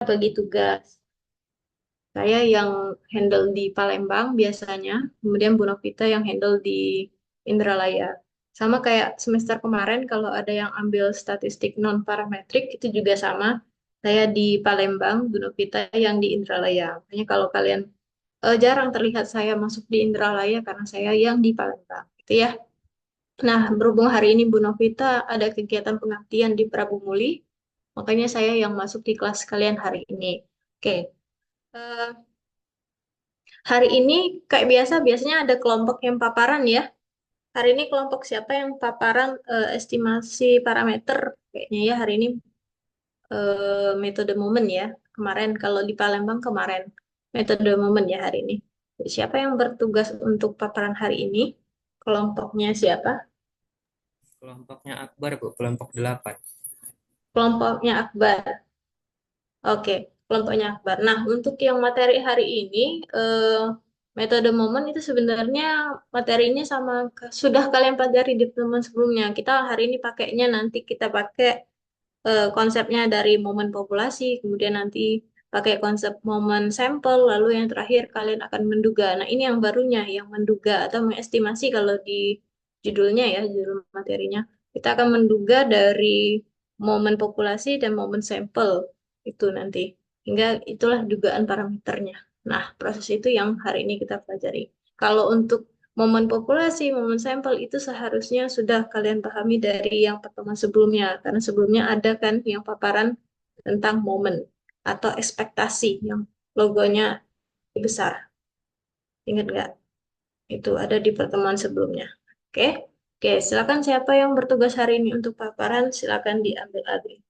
bagi tugas. Saya yang handle di Palembang biasanya, kemudian Bu Novita yang handle di Indralaya. Sama kayak semester kemarin kalau ada yang ambil statistik non parametrik itu juga sama. Saya di Palembang, Bu Novita yang di Indralaya. Makanya kalau kalian jarang terlihat saya masuk di Indralaya karena saya yang di Palembang, gitu ya. Nah, berhubung hari ini Bu Novita ada kegiatan pengabdian di Prabu Muli, makanya saya yang masuk di kelas kalian hari ini. Oke. Eh, Hari ini kayak biasa, biasanya ada kelompok yang paparan ya. Hari ini kelompok siapa yang paparan estimasi parameter? Kayaknya ya hari ini metode momen ya. Kemarin kalau di Palembang kemarin metode momen ya hari ini. Jadi, siapa yang bertugas untuk paparan hari ini? Kelompoknya siapa? Kelompoknya Akbar, Bu, kelompok 8. Kelompoknya Akbar. Oke, kelompoknya Akbar. Nah, untuk yang materi hari ini, metode momen itu sebenarnya materinya sama sudah kalian pelajari di pertemuan sebelumnya. Kita hari ini pakainya nanti kita pakai konsepnya dari momen populasi, kemudian nanti pakai konsep momen sampel, lalu yang terakhir kalian akan menduga. Nah, ini yang barunya, yang menduga atau mengestimasi kalau di judulnya ya, judul materinya. Kita akan menduga dari momen populasi dan momen sampel itu nanti. Hingga itulah dugaan parameternya. Nah, proses itu yang hari ini kita pelajari. Kalau untuk momen populasi, momen sampel itu seharusnya sudah kalian pahami dari yang pertemuan sebelumnya. Karena sebelumnya ada kan yang paparan tentang momen atau ekspektasi yang logonya besar. Ingat nggak? Itu ada di pertemuan sebelumnya. Oke? Oke, silakan siapa yang bertugas hari ini untuk paparan, silakan diambil alih.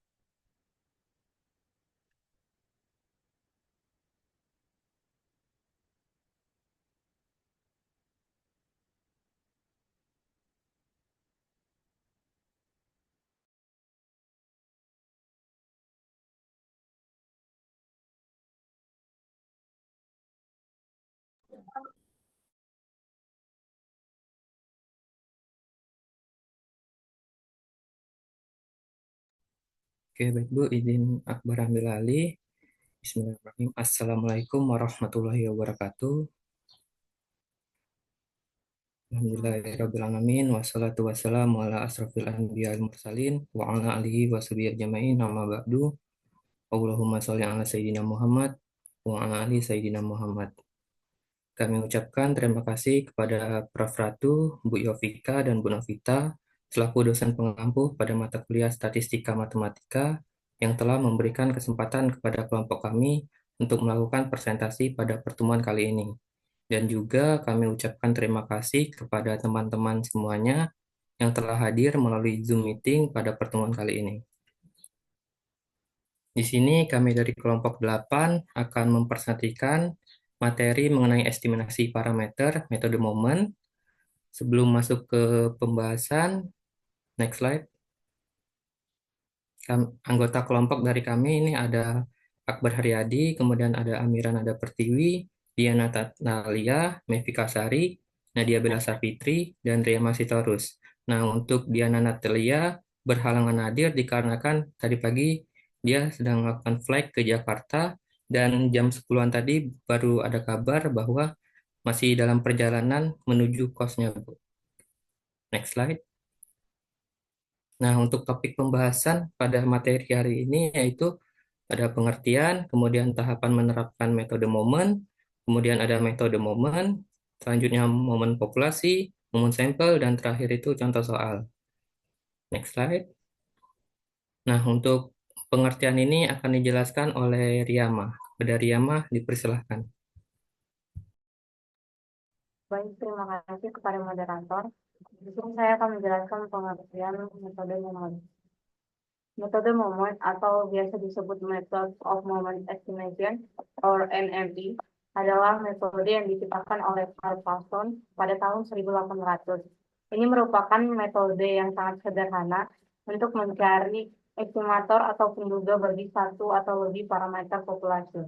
Oke, baik Bu, izin Akbar ambil alih. Bismillahirrahmanirrahim. Assalamualaikum warahmatullahi wabarakatuh. Alhamdulillahirrahmanirrahim. Wassalatu wassalamu ala asrafil anbiya wal mursalin wa ala alihi wa sahbihi ajma'in amma ba'du. Allahumma sholli ala Sayyidina Muhammad wa ala ali Sayyidina Muhammad. Kami ucapkan terima kasih kepada Prof. Ratu, Bu Yovika, dan Bu Novita selaku dosen pengampu pada mata kuliah Statistika Matematika yang telah memberikan kesempatan kepada kelompok kami untuk melakukan presentasi pada pertemuan kali ini. Dan juga kami ucapkan terima kasih kepada teman-teman semuanya yang telah hadir melalui Zoom meeting pada pertemuan kali ini. Di sini kami dari kelompok 8 akan mempresentasikan materi mengenai estimasi parameter metode momen. Sebelum masuk ke pembahasan, next slide. Anggota kelompok dari kami ini ada Akbar Haryadi, kemudian ada Amiran Nada Pertiwi, Diana Natalia, Mevika Sari, Nadia Bella Sapitri, dan Ria Masitorus. Nah, untuk Diana Natalia berhalangan hadir dikarenakan tadi pagi dia sedang melakukan flight ke Jakarta dan jam 10-an tadi baru ada kabar bahwa masih dalam perjalanan menuju kosnya, Bu. Next slide. Nah, untuk topik pembahasan pada materi hari ini yaitu ada pengertian, kemudian tahapan menerapkan metode momen, kemudian ada metode momen, selanjutnya momen populasi, momen sampel, dan terakhir itu contoh soal. Next slide. Nah, untuk pengertian ini akan dijelaskan oleh Riyama. Pada Riyama, dipersilahkan. Baik, terima kasih kepada moderator. Di sini saya akan menjelaskan pengertian metode momen. Metode momen atau biasa disebut Method of Moment Estimation or MME adalah metode yang diciptakan oleh Carl Paulson pada tahun 1800. Ini merupakan metode yang sangat sederhana untuk mencari estimator atau penduga bagi satu atau lebih parameter populasi.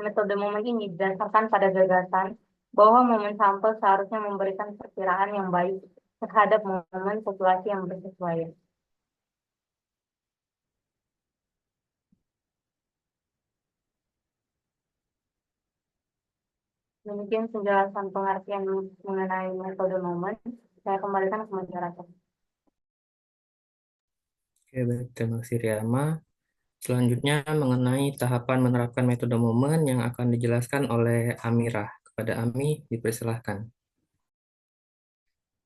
Metode momen ini didasarkan pada gagasan bahwa momen sampel seharusnya memberikan perkiraan yang baik terhadap momen populasi yang bersesuaian. Demikian penjelasan pengertian mengenai metode momen. Saya kembalikan ke moderator. Oke, baik. Terima kasih, Riama. Selanjutnya mengenai tahapan menerapkan metode momen yang akan dijelaskan oleh Amirah. Kepada Ami, dipersilahkan.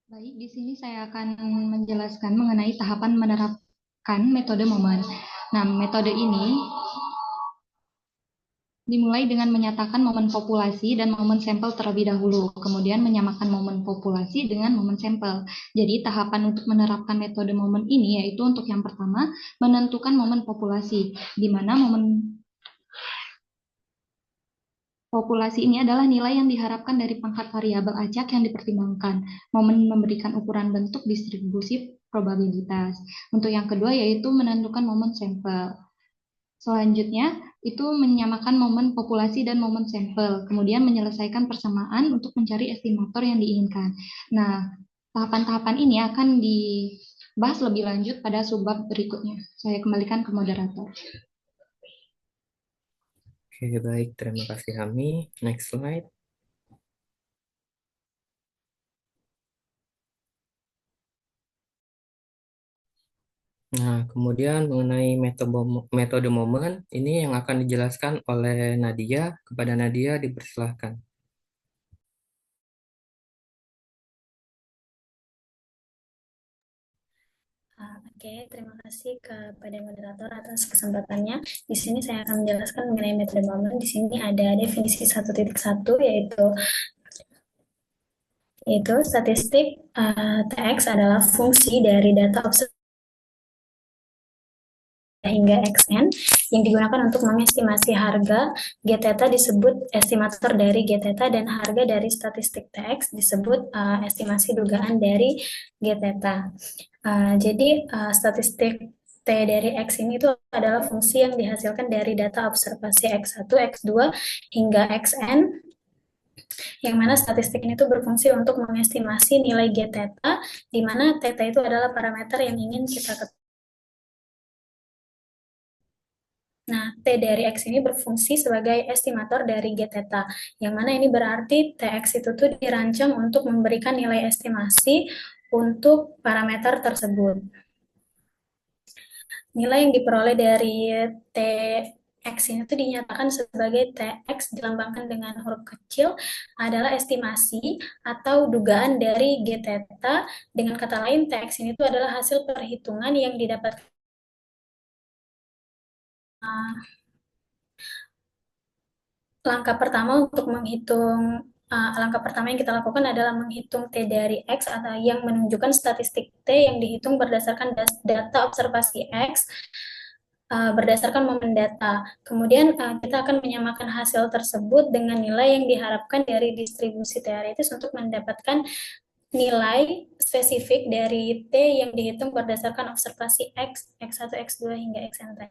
Baik, di sini saya akan menjelaskan mengenai tahapan menerapkan metode momen. Nah, metode ini dimulai dengan menyatakan momen populasi dan momen sampel terlebih dahulu, kemudian menyamakan momen populasi dengan momen sampel. Jadi, tahapan untuk menerapkan metode momen ini yaitu untuk yang pertama, menentukan momen populasi, di mana momen populasi ini adalah nilai yang diharapkan dari pangkat variabel acak yang dipertimbangkan. Momen memberikan ukuran bentuk distribusi probabilitas. Untuk yang kedua yaitu menentukan momen sampel. Selanjutnya itu menyamakan momen populasi dan momen sampel, kemudian menyelesaikan persamaan untuk mencari estimator yang diinginkan. Nah, tahapan-tahapan ini akan dibahas lebih lanjut pada subbab berikutnya. Saya kembalikan ke moderator. Oke, baik. Terima kasih, Ami. Next slide. Nah, kemudian mengenai metode momen, ini yang akan dijelaskan oleh Nadia. Kepada Nadia, dipersilahkan. Oke, terima kasih kepada moderator atas kesempatannya. Di sini saya akan menjelaskan mengenai metode momen. Di sini ada definisi 1.1 yaitu statistik TX adalah fungsi dari data observasi hingga XN yang digunakan untuk mengestimasi harga G theta disebut estimator dari G theta dan harga dari statistik TX disebut estimasi dugaan dari G theta. Jadi statistik T dari X ini itu adalah fungsi yang dihasilkan dari data observasi X1, X2 hingga XN, yang mana statistik ini tuh berfungsi untuk mengestimasi nilai G theta, di mana theta itu adalah parameter yang ingin kita ketahui. Nah, T dari X ini berfungsi sebagai estimator dari G theta, yang mana ini berarti TX itu tuh dirancang untuk memberikan nilai estimasi untuk parameter tersebut. Nilai yang diperoleh dari TX ini tuh dinyatakan sebagai TX dilambangkan dengan huruf kecil adalah estimasi atau dugaan dari G theta. Dengan kata lain, TX ini tuh adalah hasil perhitungan yang didapatkan langkah pertama untuk menghitung langkah pertama yang kita lakukan adalah menghitung T dari X atau yang menunjukkan statistik T yang dihitung berdasarkan data observasi X berdasarkan momen data. Kemudian kita akan menyamakan hasil tersebut dengan nilai yang diharapkan dari distribusi teoritis untuk mendapatkan nilai spesifik dari T yang dihitung berdasarkan observasi X, X1, X2 hingga Xn.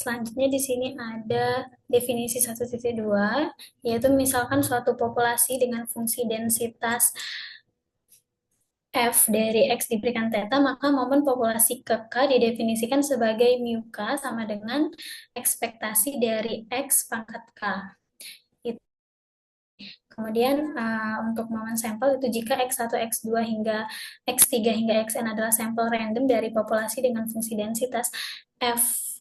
Selanjutnya di sini ada definisi 1.2, yaitu misalkan suatu populasi dengan fungsi densitas F dari X diberikan theta, maka momen populasi ke K didefinisikan sebagai mu K sama dengan ekspektasi dari X pangkat K. Kemudian untuk momen sampel itu jika X1, X2 hingga X3 hingga Xn adalah sampel random dari populasi dengan fungsi densitas F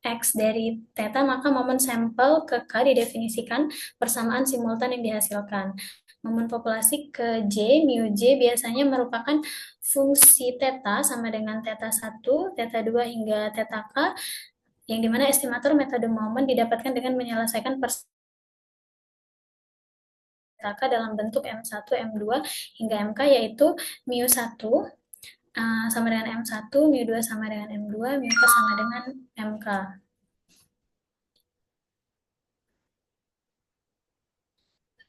X dari theta, maka momen sampel ke K didefinisikan persamaan simultan yang dihasilkan. Momen populasi ke J, mu J biasanya merupakan fungsi theta sama dengan theta 1, theta 2 hingga theta K, yang dimana estimator metode momen didapatkan dengan menyelesaikan K dalam bentuk M1, M2 hingga MK, yaitu mu 1 sama dengan M1, mu 2 sama dengan M2, mu K sama dengan MK.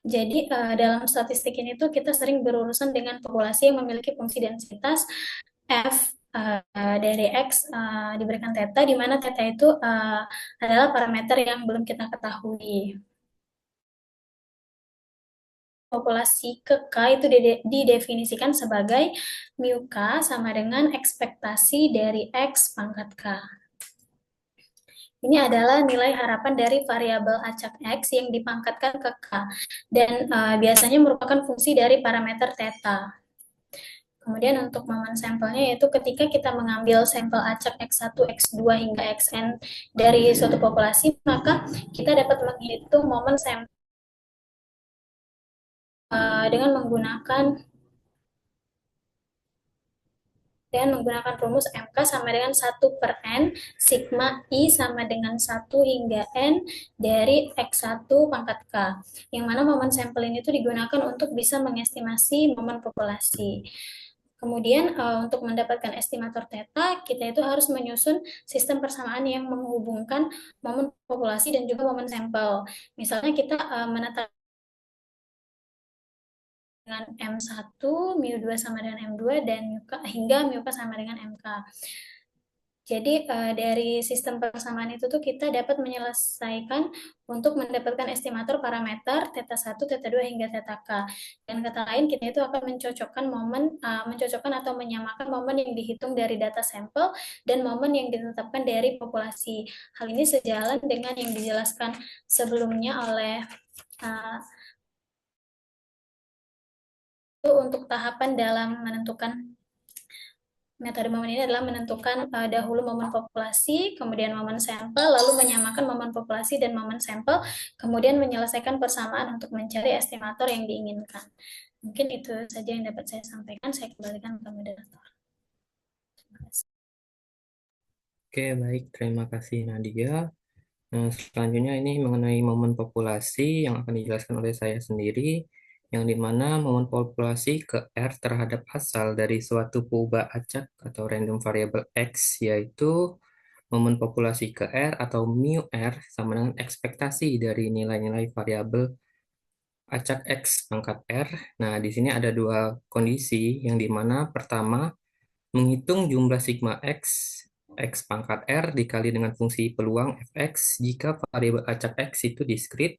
Jadi dalam statistik ini tuh kita sering berurusan dengan populasi yang memiliki fungsi densitas F dari X diberikan theta, di mana theta itu adalah parameter yang belum kita ketahui. populasi ke K itu didefinisikan sebagai mu K sama dengan ekspektasi dari X pangkat K. Ini adalah nilai harapan dari variabel acak X yang dipangkatkan ke K, dan biasanya merupakan fungsi dari parameter theta. Kemudian untuk momen sampelnya yaitu ketika kita mengambil sampel acak X1, X2 hingga Xn dari suatu populasi, maka kita dapat menghitung momen sampel dengan menggunakan rumus MK sama dengan 1/N sigma I sama dengan 1 hingga N dari X1 pangkat K, yang mana momen sampel ini tuh digunakan untuk bisa mengestimasi momen populasi. Kemudian untuk mendapatkan estimator theta, kita itu harus menyusun sistem persamaan yang menghubungkan momen populasi dan juga momen sampel. Misalnya kita menetapkan dengan M1, mu2 sama dengan M2, dan hingga mu K sama dengan MK. Jadi dari sistem persamaan itu tuh kita dapat menyelesaikan untuk mendapatkan estimator parameter theta 1, theta 2 hingga theta K. Dan kata lain kita itu akan mencocokkan atau menyamakan momen yang dihitung dari data sampel dan momen yang ditetapkan dari populasi. Hal ini sejalan dengan yang dijelaskan sebelumnya oleh untuk tahapan dalam menentukan metode momen ini adalah menentukan dahulu momen populasi, kemudian momen sampel, lalu menyamakan momen populasi dan momen sampel, kemudian menyelesaikan persamaan untuk mencari estimator yang diinginkan. Mungkin itu saja yang dapat saya sampaikan. Saya kembalikan ke moderator. Terima kasih. Oke, baik. Terima kasih Nadia. Nah, selanjutnya ini mengenai momen populasi yang akan dijelaskan oleh saya sendiri, yang dimana momen populasi ke R terhadap asal dari suatu peubah acak atau random variable X, yaitu momen populasi ke R atau mu R sama dengan ekspektasi dari nilai-nilai variabel acak X pangkat R. Nah, di sini ada dua kondisi, yang dimana pertama, menghitung jumlah sigma X pangkat R dikali dengan fungsi peluang Fx jika variabel acak X itu diskrit.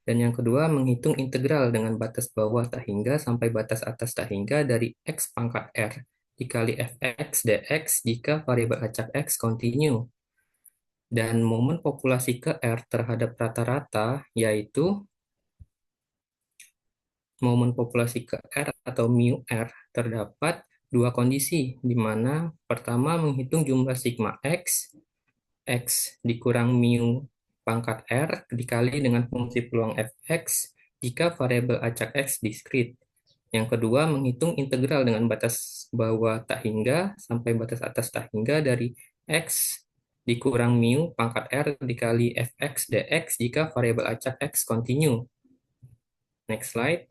Dan yang kedua, menghitung integral dengan batas bawah tak hingga sampai batas atas tak hingga dari X pangkat R dikali Fx dx jika variabel acak X kontinu. Dan momen populasi ke R terhadap rata-rata yaitu momen populasi ke R atau mu R terdapat dua kondisi, di mana pertama menghitung jumlah sigma X dikurang mu pangkat R dikali dengan fungsi peluang Fx jika variabel acak X diskrit. Yang kedua, menghitung integral dengan batas bawah tak hingga sampai batas atas tak hingga dari X dikurang mu pangkat R dikali Fx dx jika variabel acak X kontinu. Next slide.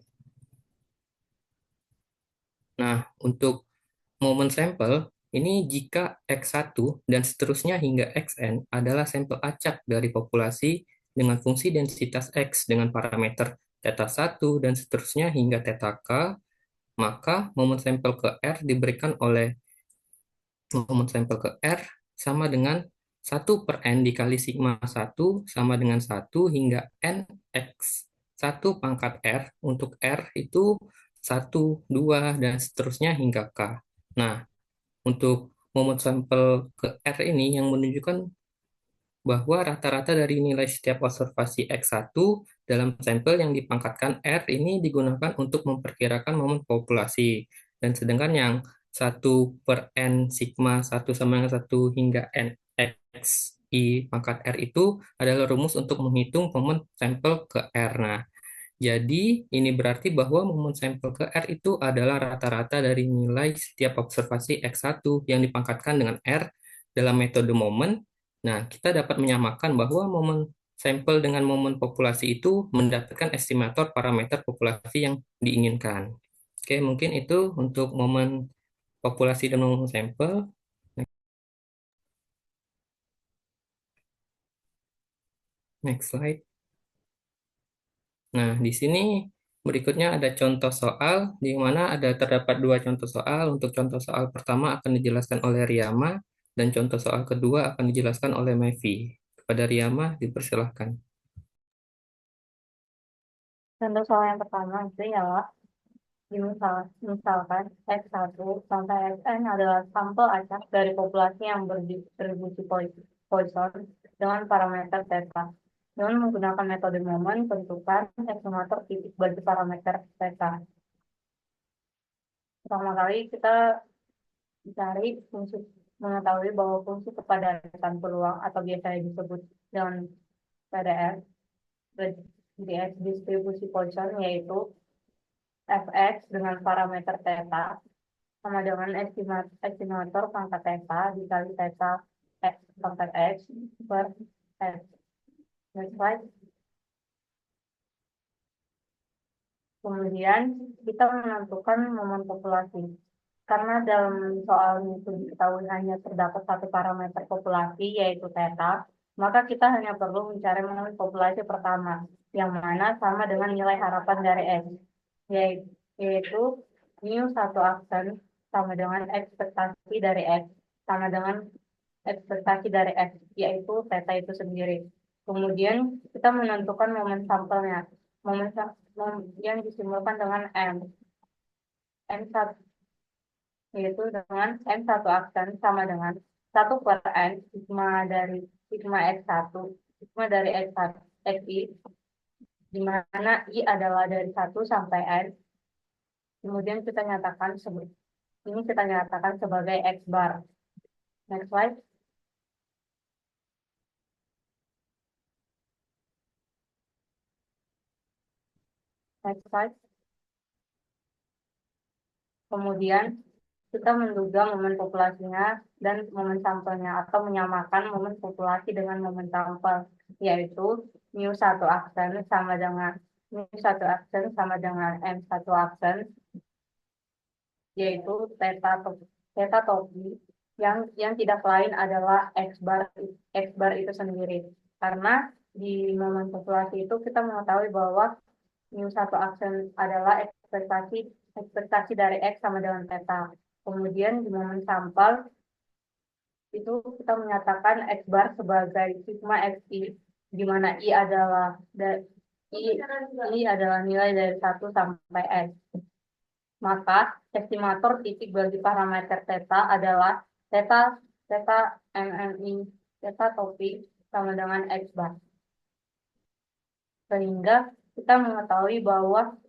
Nah, untuk momen sampel, ini jika X1 dan seterusnya hingga Xn adalah sampel acak dari populasi dengan fungsi densitas X dengan parameter theta 1 dan seterusnya hingga theta K, maka momen sampel ke R diberikan oleh momen sampel ke R sama dengan 1/N dikali sigma 1 sama dengan 1 hingga NX 1 pangkat R, untuk R itu 1, 2, dan seterusnya hingga K. Nah, untuk momen sampel ke R ini yang menunjukkan bahwa rata-rata dari nilai setiap observasi X1 dalam sampel yang dipangkatkan R ini digunakan untuk memperkirakan momen populasi. Dan sedangkan yang 1/N sigma 1 sama dengan 1 hingga NX I pangkat R itu adalah rumus untuk menghitung momen sampel ke R. Nah, jadi ini berarti bahwa momen sampel ke R itu adalah rata-rata dari nilai setiap observasi X1 yang dipangkatkan dengan R dalam metode momen. Nah, kita dapat menyamakan bahwa momen sampel dengan momen populasi itu mendapatkan estimator parameter populasi yang diinginkan. Oke, mungkin itu untuk momen populasi dan momen sampel. Next slide. Nah, di sini berikutnya ada contoh soal, di mana terdapat dua contoh soal. Untuk contoh soal pertama akan dijelaskan oleh Riyama, dan contoh soal kedua akan dijelaskan oleh Mevi. Kepada Riyama, dipersilahkan. Contoh soal yang pertama itu ialah misalkan X1 sampai Xn adalah sampel acak dari populasi yang berdistribusi Poisson dengan parameter theta. Dengan menggunakan metode momen, tentukan estimator titik bagi parameter theta. Pertama kali kita mencari fungsi, mengetahui bahwa fungsi kepadatan peluang atau biasanya disebut dengan PDS, distribusi Poisson, yaitu fx dengan parameter theta sama dengan estimator pangkat theta dikali theta x pangkat x per x. Next slide. Kemudian kita menentukan momen populasi. Karena dalam soal itu diketahui hanya terdapat satu parameter populasi, yaitu theta, maka kita hanya perlu mencari momen populasi pertama, yang mana sama dengan nilai harapan dari x, yaitu mu satu aksen sama dengan ekspektasi dari x, sama dengan ekspektasi dari x, yaitu theta itu sendiri. Kemudian kita menentukan momen sampelnya, yang disimbolkan dengan M1, yaitu dengan M1 aksen sama dengan 1 per N sigma dari sigma X1, sigma dari X1, XI, di mana I adalah dari 1 sampai N. Kemudian kita nyatakan sebagai X bar. Next slide. Next slide. Kemudian kita menduga momen populasinya dan momen sampelnya, atau menyamakan momen populasi dengan momen sampel, yaitu mu1 aksen sama dengan M1 aksen, yaitu theta topi yang tidak lain adalah X bar itu sendiri. Karena di momen populasi itu kita mengetahui bahwa mu1 aksen adalah ekspektasi dari X sama dengan theta. Kemudian di momen sampel itu kita menyatakan X bar sebagai sigma XI, di mana I adalah nilai dari 1 sampai X. Maka estimator titik bagi parameter theta adalah theta MMI, theta topik sama dengan X bar. Sehingga kita mengetahui bahwa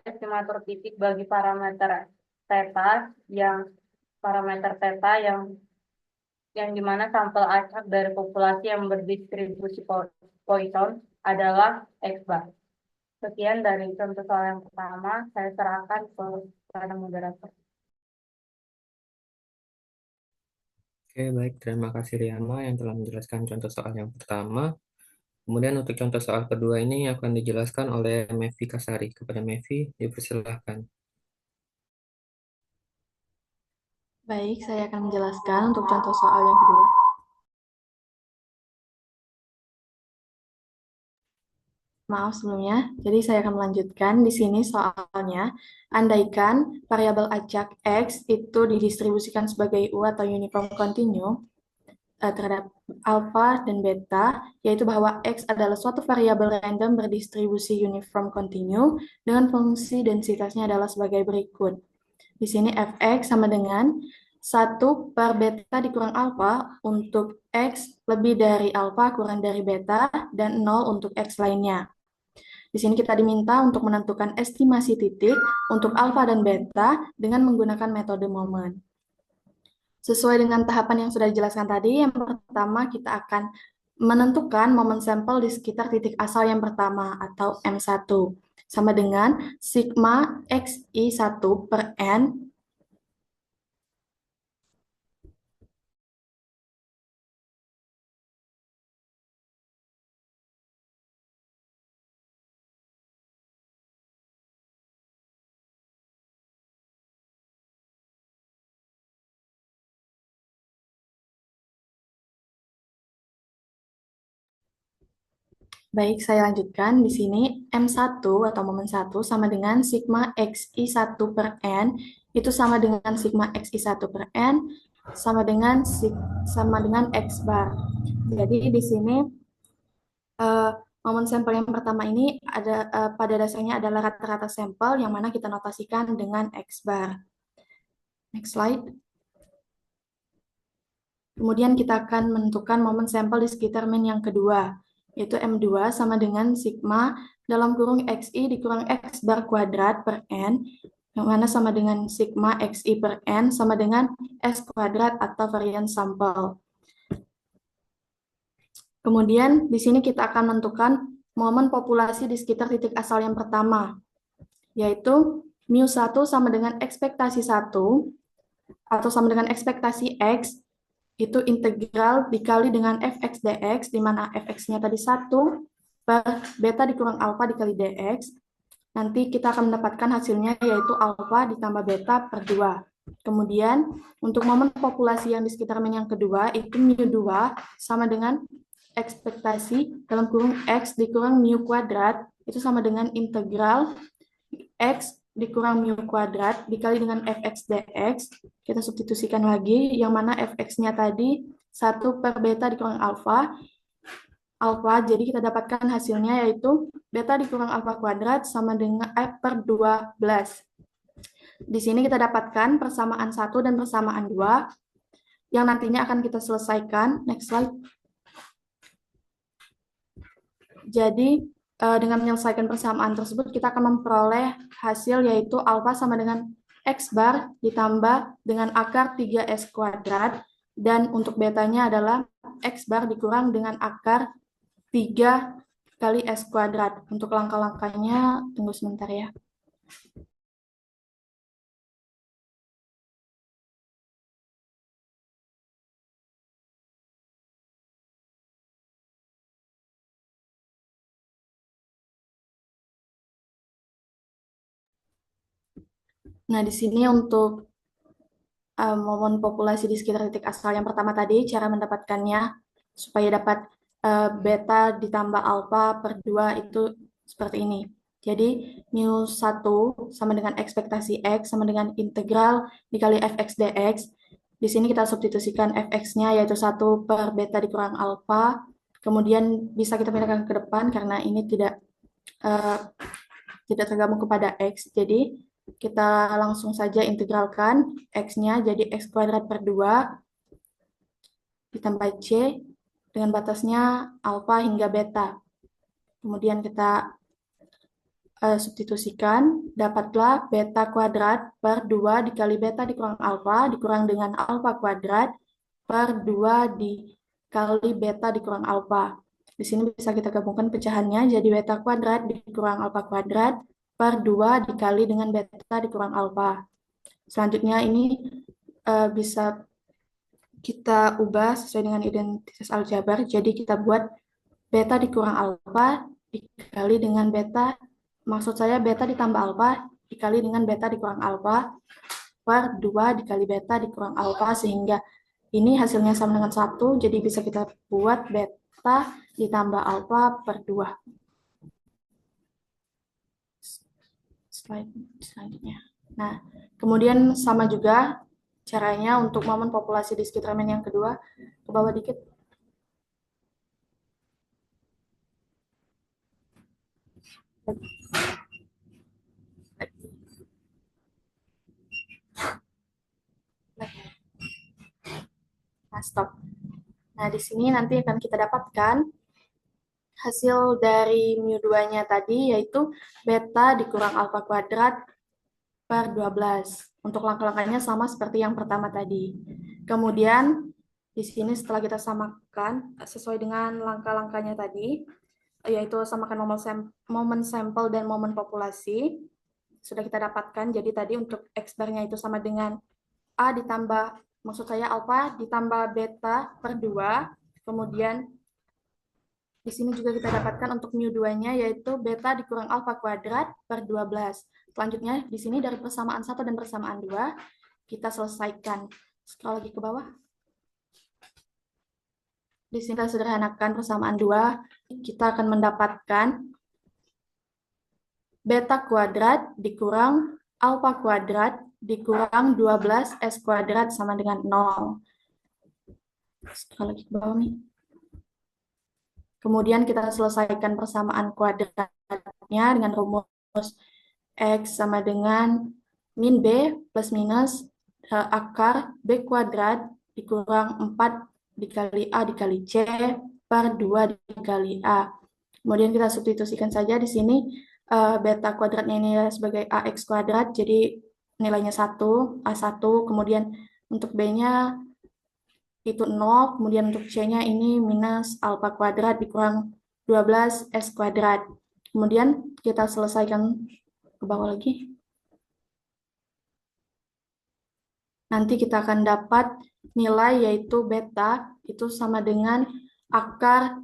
estimator titik bagi parameter theta yang dimana sampel acak dari populasi yang berdistribusi Poisson adalah X bar. Sekian dari contoh soal yang pertama, saya serahkan kepada moderator. Oke, baik. Terima kasih Riama yang telah menjelaskan contoh soal yang pertama. Kemudian untuk contoh soal kedua ini akan dijelaskan oleh Mevi Kasari. Kepada Mevi, dipersilahkan. Baik, saya akan menjelaskan untuk contoh soal yang kedua. Maaf sebelumnya, jadi saya akan melanjutkan. Di sini soalnya, andaikan variabel acak X itu didistribusikan sebagai U atau uniform continue terhadap alfa dan beta, yaitu bahwa X adalah suatu variabel random berdistribusi uniform continue dengan fungsi densitasnya adalah sebagai berikut. Di sini fx sama dengan 1 per beta dikurang alfa untuk X lebih dari alfa kurang dari beta, dan 0 untuk X lainnya. Di sini kita diminta untuk menentukan estimasi titik untuk alfa dan beta dengan menggunakan metode momen. Sesuai dengan tahapan yang sudah dijelaskan tadi, yang pertama kita akan menentukan momen sampel di sekitar titik asal yang pertama atau M1 sama dengan sigma XI1 per N Baik, saya lanjutkan. Di sini M1 atau momen 1 sama dengan sigma XI1 per N, itu sama dengan sigma XI1 per N, sama dengan X bar. Jadi di sini Momen sampel yang pertama ini pada dasarnya adalah rata-rata sampel yang mana kita notasikan dengan X bar. Next slide. Kemudian kita akan menentukan momen sampel di sekitar min yang kedua, yaitu M2 sama dengan sigma dalam kurung XI dikurang X bar kuadrat per N, yang mana sama dengan sigma XI per N sama dengan S kuadrat atau varian sampel. Kemudian di sini kita akan menentukan momen populasi di sekitar titik asal yang pertama, yaitu mu1 sama dengan ekspektasi 1 atau sama dengan ekspektasi X, itu integral dikali dengan fx dx, di mana fx-nya tadi 1 per beta dikurang alfa dikali dx. Nanti kita akan mendapatkan hasilnya yaitu alfa ditambah beta per 2. Kemudian untuk momen populasi yang di sekitar min yang kedua itu mu2 sama dengan ekspektasi dalam kurung X dikurang mu kuadrat, itu sama dengan integral X dikurang mu kuadrat dikali dengan fx dx. Kita substitusikan lagi, yang mana fx-nya tadi 1 per beta dikurang alfa. Jadi kita dapatkan hasilnya yaitu beta dikurang alfa kuadrat sama dengan per 12. Di sini kita dapatkan persamaan 1 dan persamaan 2 yang nantinya akan kita selesaikan. Next slide. Jadi dengan menyelesaikan persamaan tersebut kita akan memperoleh hasil yaitu alfa sama dengan X bar ditambah dengan akar 3S kuadrat, dan untuk betanya adalah X bar dikurang dengan akar 3 kali S kuadrat. Untuk langkah-langkahnya tunggu sebentar ya. Nah, di sini untuk momen populasi di sekitar titik asal yang pertama tadi, cara mendapatkannya supaya dapat beta ditambah alfa per 2 itu seperti ini. Jadi, mu1 sama dengan ekspektasi X sama dengan integral dikali fx dx. Di sini kita substitusikan fx-nya yaitu 1 per beta dikurang alfa. Kemudian bisa kita pindahkan ke depan karena ini tidak tergabung kepada X. Jadi, kita langsung saja integralkan X-nya jadi X kuadrat per 2 ditambah C dengan batasnya alfa hingga beta. Kemudian kita substitusikan, dapatlah beta kuadrat per 2 dikali beta dikurang alfa dikurang dengan alfa kuadrat per 2 dikali beta dikurang alfa. Di sini bisa kita gabungkan pecahannya jadi beta kuadrat dikurang alfa kuadrat per 2 dikali dengan beta dikurang alfa. Selanjutnya ini bisa kita ubah sesuai dengan identitas aljabar. Jadi kita buat beta dikurang alfa dikali dengan beta, maksud saya beta ditambah alfa dikali dengan beta dikurang alfa per 2 dikali beta dikurang alfa, sehingga ini hasilnya sama dengan 1, jadi bisa kita buat beta ditambah alfa per 2. Slide selanjutnya. Nah, kemudian sama juga caranya untuk momen populasi di sekitar min yang kedua, ke bawah dikit. Nah, stop. Nah, di sini nanti akan kita dapatkan hasil dari mu2-nya tadi, yaitu beta dikurang alfa kuadrat per 12. Untuk langkah-langkahnya sama seperti yang pertama tadi. Kemudian, di sini setelah kita samakan sesuai dengan langkah-langkahnya tadi, yaitu samakan momen sampel dan momen populasi, sudah kita dapatkan. Jadi tadi untuk X bar-nya itu sama dengan A ditambah, maksud saya alfa ditambah beta per 2. Kemudian di sini juga kita dapatkan untuk mu2-nya yaitu beta dikurang alfa kuadrat per 12. Selanjutnya di sini dari persamaan 1 dan persamaan 2 kita selesaikan. Scroll lagi ke bawah. Di sini kita sederhanakan persamaan 2, kita akan mendapatkan beta kuadrat dikurang alfa kuadrat dikurang 12 S kuadrat sama dengan 0. Scroll lagi ke bawah nih. Kemudian kita selesaikan persamaan kuadratnya dengan rumus X sama dengan min B plus minus akar B kuadrat dikurang 4 dikali A dikali C per 2 dikali A. Kemudian kita substitusikan saja di sini beta kuadratnya ini sebagai AX kuadrat, jadi nilainya 1, A1, kemudian untuk B-nya itu 0, kemudian untuk C-nya ini minus alfa kuadrat dikurang 12 S kuadrat. Kemudian kita selesaikan ke bawah lagi. Nanti kita akan dapat nilai yaitu beta itu sama dengan akar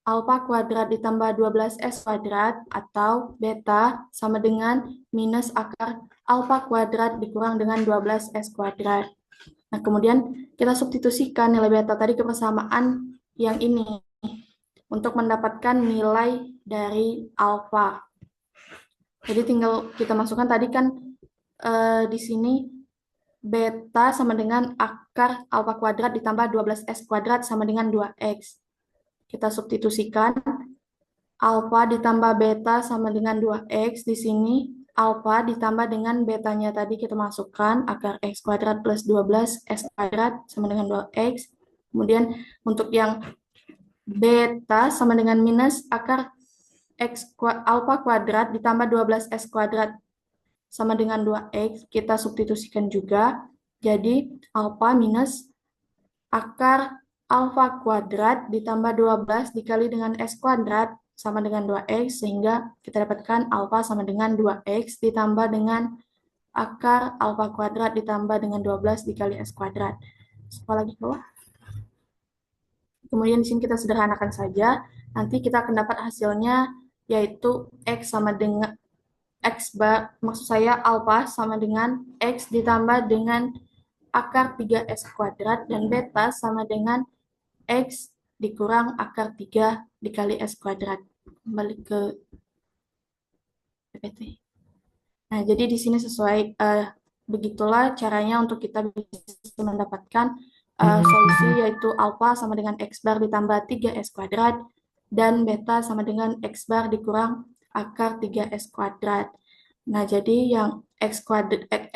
alfa kuadrat ditambah 12S kuadrat atau beta sama dengan minus akar alfa kuadrat dikurang dengan 12S kuadrat. Nah, kemudian kita substitusikan nilai beta tadi ke persamaan yang ini untuk mendapatkan nilai dari alfa. Jadi tinggal kita masukkan tadi kan di sini beta sama dengan akar alfa kuadrat ditambah 12S kuadrat sama dengan 2X. Kita substitusikan alfa ditambah beta sama dengan 2X. Di sini alfa ditambah dengan betanya tadi kita masukkan akar X kuadrat plus 12S kuadrat sama dengan 2X. Kemudian untuk yang beta sama dengan minus akar alfa kuadrat ditambah 12S kuadrat sama dengan 2X. Kita substitusikan juga. Jadi alfa minus akar alfa kuadrat ditambah 12 dikali dengan S kuadrat sama dengan 2X, sehingga kita dapatkan alfa sama dengan 2X ditambah dengan akar alfa kuadrat ditambah dengan 12 dikali S kuadrat. Sekolah lagi bawah. Kemudian di sini kita sederhanakan saja. Nanti kita akan dapat hasilnya yaitu X sama dengan X bar, maksud saya alfa sama dengan X ditambah dengan akar 3S kuadrat dan beta sama dengan X dikurang akar 3 dikali S kuadrat. Kembali ke PPT. Nah, jadi di sini sesuai, begitulah caranya untuk kita bisa mendapatkan solusi yaitu alfa sama dengan X bar ditambah 3S kuadrat dan beta sama dengan X bar dikurang akar 3S kuadrat. Nah, jadi yang X kuadrat,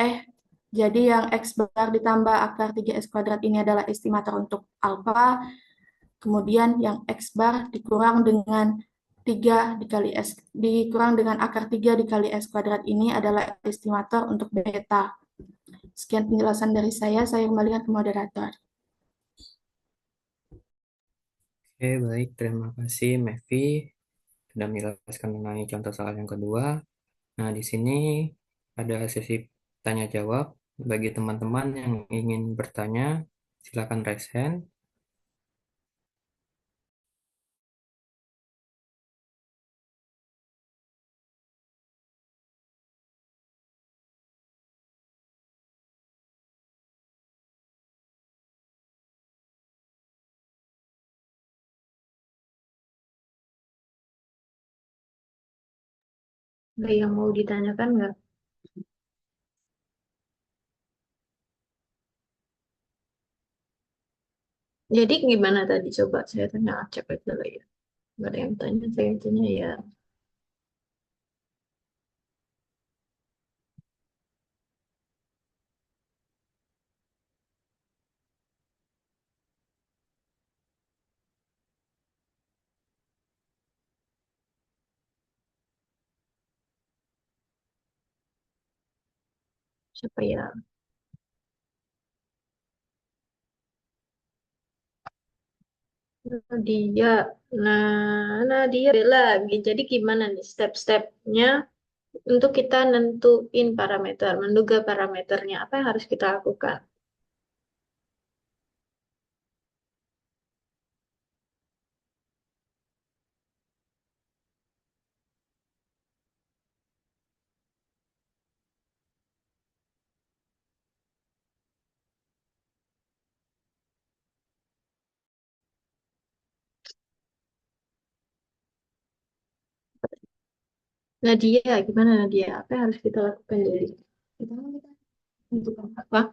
jadi yang X bar ditambah akar 3S kuadrat ini adalah estimator untuk alfa. Kemudian yang X bar dikurang dengan 3 dikali S, dikurang dengan akar 3 dikali S kuadrat ini adalah estimator untuk beta. Sekian penjelasan dari saya kembalikan ke moderator. Oke, baik. Terima kasih, Mevi, sudah menjelaskan mengenai contoh soal yang kedua. Nah, di sini ada sesi tanya jawab. Bagi teman-teman yang ingin bertanya, silakan raise hand. Ada yang mau ditanyakan nggak? Jadi gimana tadi? Coba saya tanya Acep itu dulu ya. Nggak ada yang tanya, saya tanya ya. Siapa ya? Nadia. Nadia lagi. Jadi gimana nih step-stepnya untuk kita nentuin parameter, menduga parameternya, apa yang harus kita lakukan? Nadia, gimana Nadia? Apa yang harus kita lakukan jadi? Kita menentukan apa?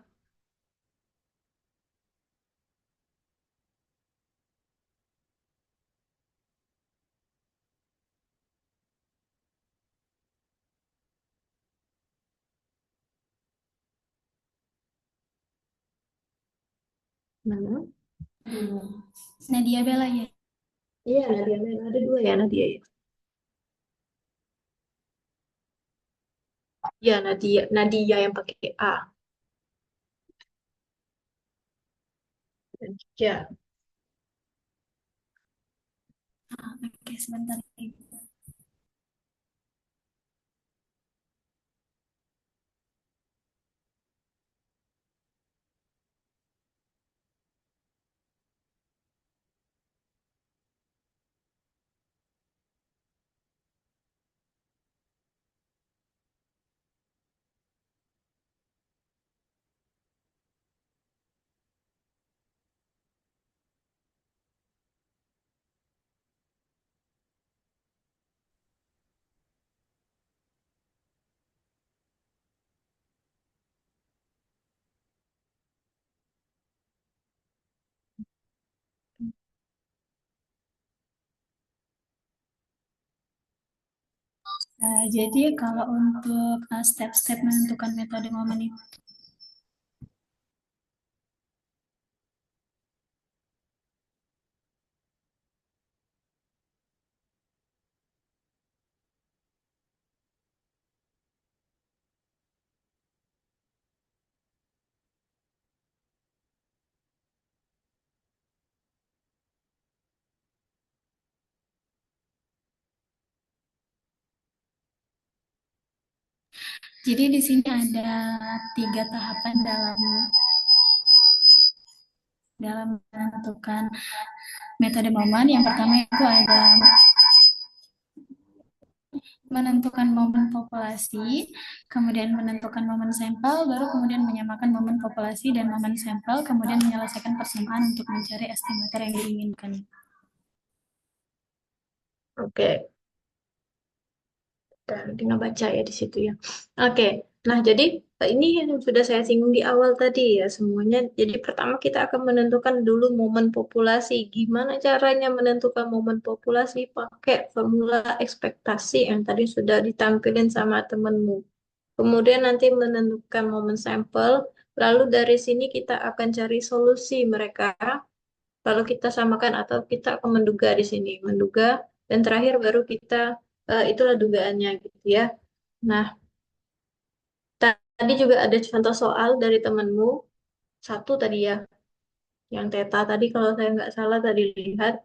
Mana? Nadia Bella ya. Iya, Nadia. Ada dua ya, Nadia ya. Iya, Nadia. Nadia yang pakai A. Ya. Oke, sebentar. Jadi kalau untuk step-step menentukan metode momen itu, jadi di sini ada 3 tahapan dalam menentukan metode momen. Yang pertama itu ada menentukan momen populasi, kemudian menentukan momen sampel, baru kemudian menyamakan momen populasi dan momen sampel, kemudian menyelesaikan persamaan untuk mencari estimator yang diinginkan. Oke. Dan tinggal baca ya di situ ya. Oke. Nah, jadi ini yang sudah saya singgung di awal tadi ya semuanya. Jadi pertama kita akan menentukan dulu momen populasi. Gimana caranya menentukan momen populasi? Pakai formula ekspektasi yang tadi sudah ditampilin sama temenmu. Kemudian nanti menentukan momen sampel. Lalu dari sini kita akan cari solusi mereka. Lalu kita samakan atau kita akan menduga di sini. Menduga. Dan terakhir baru kita, itulah dugaannya gitu ya. Nah, tadi juga ada contoh soal dari temanmu. Satu tadi ya, yang Teta tadi kalau saya nggak salah tadi lihat,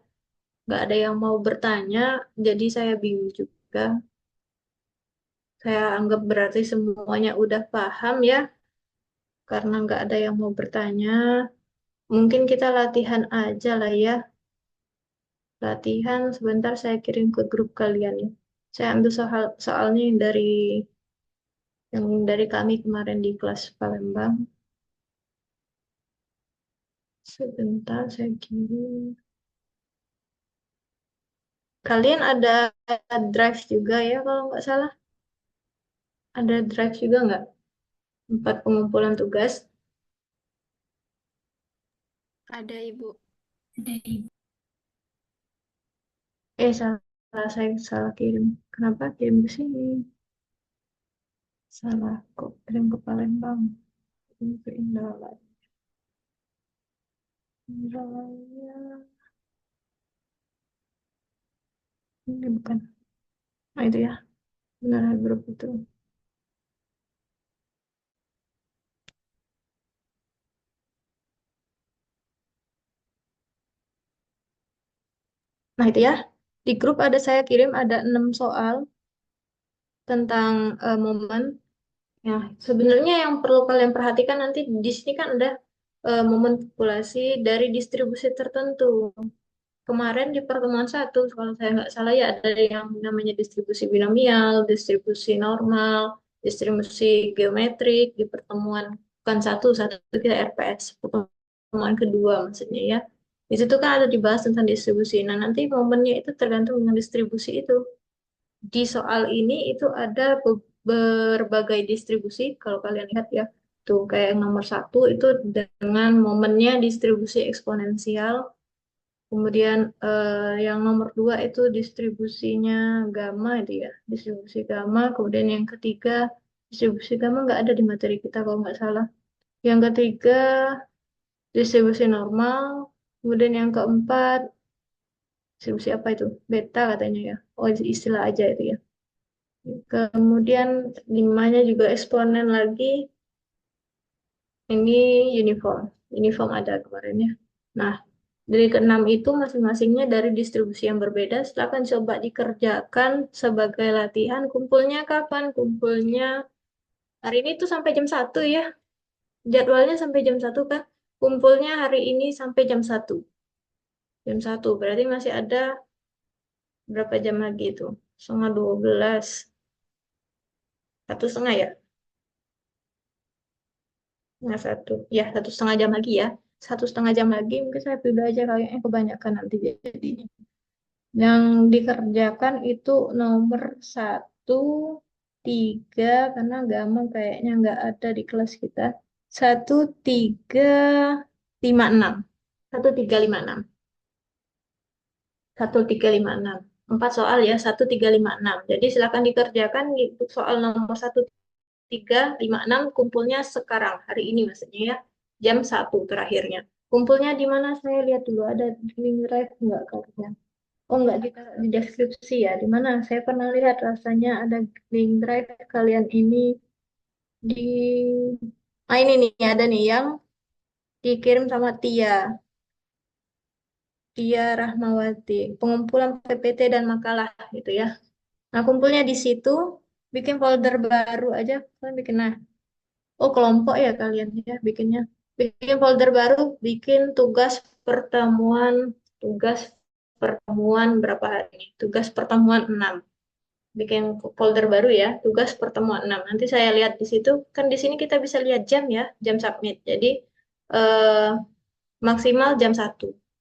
nggak ada yang mau bertanya, jadi saya bingung juga. Saya anggap berarti semuanya udah paham ya, karena nggak ada yang mau bertanya. Mungkin kita latihan aja lah ya. Latihan sebentar saya kirim ke grup kalian ya. Saya ambil soalnya yang dari kami kemarin di kelas Palembang. Sebentar saya kirim. Kalian ada drive juga ya kalau nggak salah. Ada drive juga nggak? Tempat pengumpulan tugas. Ada Ibu. Dari Salah saya salah kirim. Kenapa kirim ke sini? Salah kok kirim ke Palembang. Kirim ke Indralaya. Indralaya. Ini bukan. Nah itu ya. Benar grup itu. Nah itu ya. Di grup ada saya kirim ada 6 soal tentang momen. Ya, sebenarnya yang perlu kalian perhatikan nanti di sini kan ada momen populasi dari distribusi tertentu. Kemarin di pertemuan satu, kalau saya nggak salah ya ada yang namanya distribusi binomial, distribusi normal, distribusi geometrik di pertemuan bukan satu kita RPS pertemuan kedua maksudnya ya. Di situ kan ada dibahas tentang distribusi. Nah nanti momennya itu tergantung dengan distribusi itu. Di soal ini itu ada berbagai distribusi, kalau kalian lihat ya, tuh kayak yang nomor satu itu dengan momennya distribusi eksponensial, kemudian yang nomor dua itu distribusinya gamma itu ya, distribusi gamma, kemudian yang ketiga distribusi gamma nggak ada di materi kita kalau nggak salah. Yang ketiga distribusi normal. Kemudian yang keempat, distribusi apa itu? Beta katanya ya. Oh, istilah aja itu ya. Kemudian limanya juga eksponen lagi. Ini uniform. Uniform ada kemarin ya. Nah, dari keenam itu masing-masingnya dari distribusi yang berbeda. Silakan coba dikerjakan sebagai latihan. Kumpulnya kapan? Kumpulnya hari ini tuh sampai jam 1 ya. Jadwalnya sampai jam 1 kan? Kumpulnya hari ini sampai jam 1. Jam 1 berarti masih ada berapa jam lagi itu? Setengah 12. 1,5 ya? Setengah 1. Ya, 1,5 jam lagi ya. 1,5 jam lagi mungkin saya pilih aja kayaknya kebanyakan nanti jadinya. Yang dikerjakan itu nomor 1, 3, karena gampang kayaknya nggak ada di kelas kita. 1, 3, 5, 6. 1, 3, 5, 6. 1, 3, 5, 6. 4 soal ya, 1, 3, 5, 6. Jadi silakan dikerjakan untuk soal nomor 1, 3, 5, 6. Kumpulnya sekarang, hari ini maksudnya ya. Jam 1 terakhirnya. Kumpulnya di mana? Saya lihat dulu ada link drive nggak kalian? Oh, nggak ditaruh di deskripsi ya. Di mana? Saya pernah lihat rasanya ada link drive kalian ini di... Ah, ini nih, ada nih yang dikirim sama Tia. Tia Rahmawati. Pengumpulan PPT dan makalah gitu ya. Nah, kumpulnya di situ. Bikin folder baru aja. Kalian bikin, nah. Oh, kelompok ya kalian ya bikinnya. Bikin folder baru, bikin tugas pertemuan berapa hari ini? Tugas pertemuan 6. Bikin folder baru ya, tugas pertemuan 6. Nanti saya lihat di situ, kan di sini kita bisa lihat jam ya, jam submit. Jadi eh, maksimal jam 1.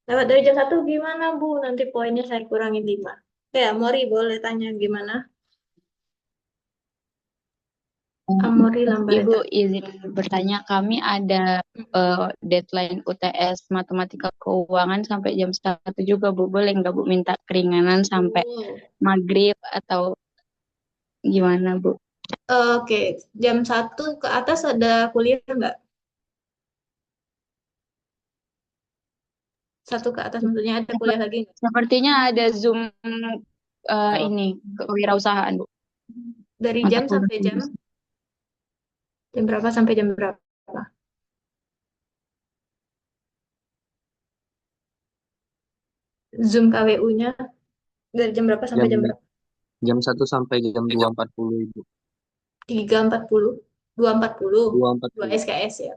Lewat dari jam 1 gimana Bu? Nanti poinnya saya kurangin 5. Ya, Mori boleh tanya gimana? Amori Ibu Lambareta. izin bertanya, kami ada deadline UTS Matematika Keuangan sampai jam 1 juga, Bu. Boleh nggak Bu minta keringanan sampai Oh. maghrib atau gimana, Bu? Oke, jam 1 ke atas ada kuliah nggak? 1 ke atas maksudnya ada kuliah lagi nggak? Sepertinya ada Zoom ini kewirausahaan, Bu. Dari Mata jam kuliah sampai jam? Jam berapa sampai jam berapa? Zoom KWU-nya dari jam berapa sampai Jam jam berapa? jam 1 sampai jam 2.40 Ibu. 3.40, 2.40, 2 2.40. SKS ya.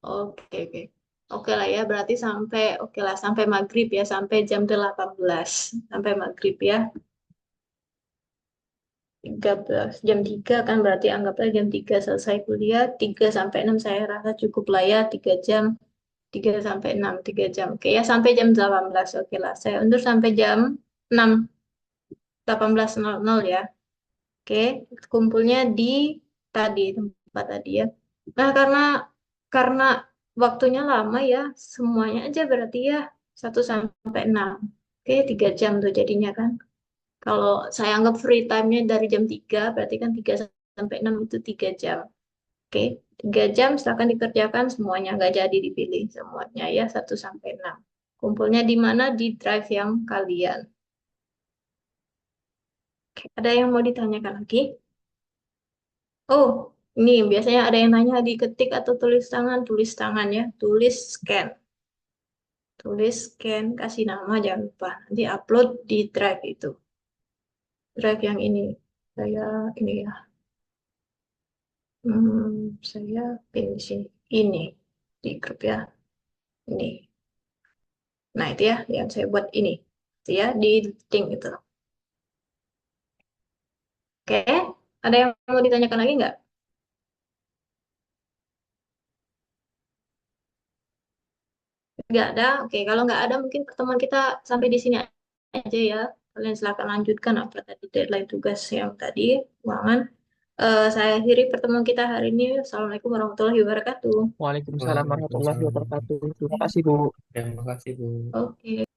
Oke, oke. Oke lah ya, berarti sampai oke lah sampai maghrib ya, sampai jam 18. Sampai maghrib ya. 13 jam 3 kan berarti anggaplah jam 3 selesai kuliah. 3 sampai 6 saya rasa cukup lah ya, 3 jam. 3 sampai 6, 3 jam. Oke ya, sampai jam 18. Oke lah, saya undur sampai jam 6, 18.00 ya. Oke, kumpulnya di tadi, tempat tadi ya. Nah, karena waktunya lama ya, semuanya aja berarti ya 1 sampai 6. Oke, 3 jam tuh jadinya kan. Kalau saya anggap free time-nya dari jam 3, berarti kan 3 sampai 6 itu 3 jam. Oke, 3 jam silakan dikerjakan semuanya, nggak jadi dipilih semuanya ya 1 sampai 6. Kumpulnya di mana? Di drive yang kalian. Oke, ada yang mau ditanyakan lagi? Oh, ini biasanya ada yang nanya diketik atau tulis tangan ya, tulis scan. Tulis scan, kasih nama, jangan lupa. Nanti upload di drive itu. Drive yang ini. Saya ini ya. Saya pin di sini. Ini di grup ya. Ini. Nah, itu ya yang saya buat ini. Itu ya di link itu. Oke, ada yang mau ditanyakan lagi nggak? Nggak ada. Oke, kalau nggak ada mungkin pertemuan kita sampai di sini aja ya. Kalian silakan lanjutkan apa tadi deadline tugas yang tadi, keuangan. Saya akhiri pertemuan kita hari ini. Assalamualaikum warahmatullahi wabarakatuh. Waalaikumsalam warahmatullahi Waalaikumsalam. wabarakatuh. Terima kasih, Bu. Terima kasih, Bu. Oke.